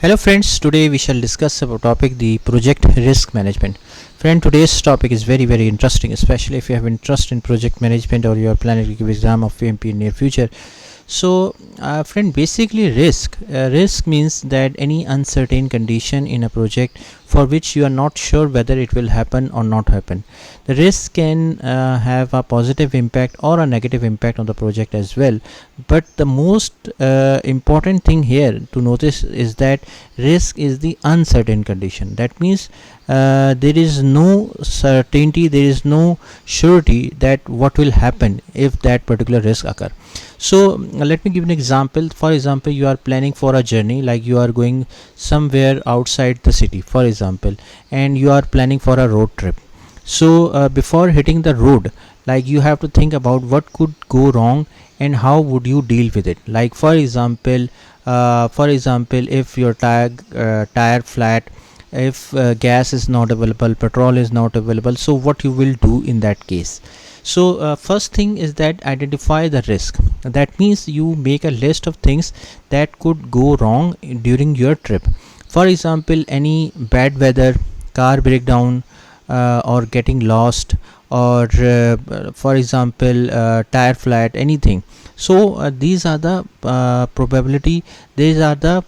Hello friends, today we shall discuss about topic the project risk management. Friend, today's topic is very interesting, especially if you have interest in project management or you are planning to give exam of PMP in near future. So friend, basically risk means that any uncertain condition in a project for which you are not sure whether it will happen or not happen. The risk can have a positive impact or a negative impact on the project as well, but the most important thing here to notice is that risk is the uncertain condition. That means there is no certainty, there is no surety that what will happen if that particular risk occur. So let me give an example. For example, you are planning for a journey, like you are going somewhere outside the city, for example, and you are planning for a road trip. So before hitting the road, like you have to think about what could go wrong and how would you deal with it. Like for example, if your tire flat, if gas is not available, petrol is not available, so what you will do in that case. So first thing is that identify the risk. That means you make a list of things that could go wrong during your trip. For example, any bad weather, car breakdown, or getting lost, or for example tire flat, anything. So these are the probability, these are the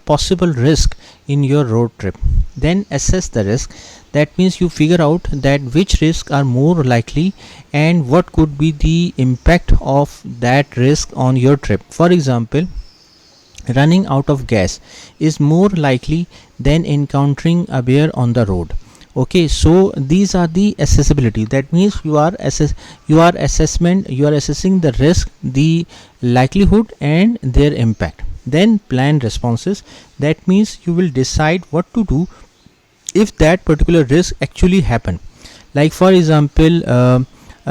possible risk in your road trip. Then assess the risk. That means you figure out that which risks are more likely and what could be the impact of that risk on your trip. For example, running out of gas is more likely than encountering a bear on the road. Okay, so these are the accessibility. That means you are assessing the risk, the likelihood and their impact. Then plan responses. That means you will decide what to do if that particular risk actually happen. Like for example,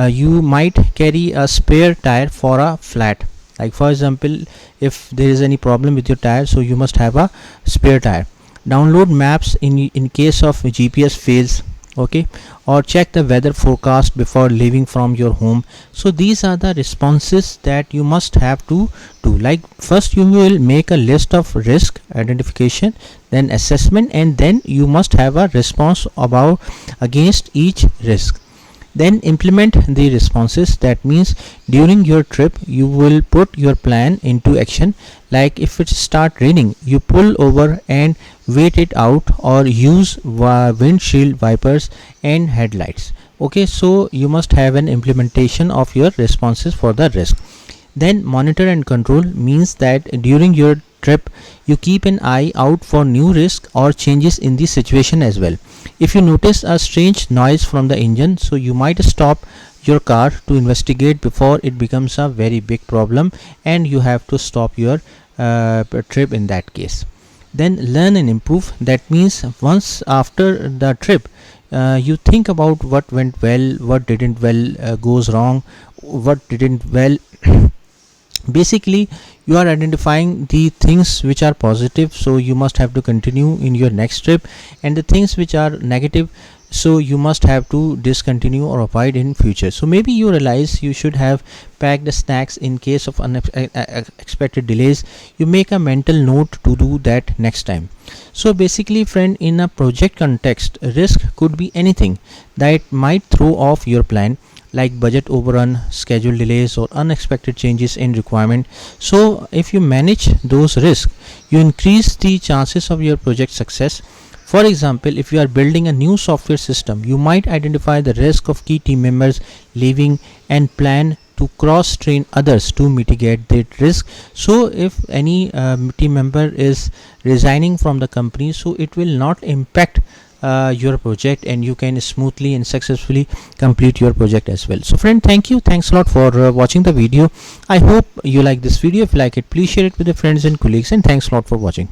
you might carry a spare tire for a flat. Like for example, if there is any problem with your tire, so you must have a spare tire. Download maps in case of GPS fails. Okay, or check the weather forecast before leaving from your home. So these are the responses that you must have to do. Like first you will make a list of risk identification, then assessment, and then you must have a response about against each risk. Then implement the responses. That means during your trip you will put your plan into action. Like if it start raining, you pull over and wait it out, or use windshield wipers and headlights. Okay, so you must have an implementation of your responses for the risk. Then monitor and control means that during your trip you keep an eye out for new risk or changes in the situation as well. If you notice a strange noise from the engine, so you might stop your car to investigate before it becomes a very big problem and you have to stop your trip in that case. Then learn and improve. That means once after the trip, you think about what went well, what didn't well, goes wrong, what didn't well. Basically you are identifying the things which are positive, so you must have to continue in your next trip, and the things which are negative, so you must have to discontinue or avoid in future. So maybe you realize you should have packed the snacks in case of unexpected delays. You make a mental note to do that next time. So basically friend, in a project context, risk could be anything that might throw off your plan, like budget overrun, schedule delays, or unexpected changes in requirement. So if you manage those risks, you increase the chances of your project success. For example, if you are building a new software system, you might identify the risk of key team members leaving and plan to cross train others to mitigate that risk. So if any team member is resigning from the company, so it will not impact your project, and you can smoothly and successfully complete your project as well. So friend, thanks a lot for watching the video. I hope you like this video. If you like it, please share it with your friends and colleagues, and thanks a lot for watching.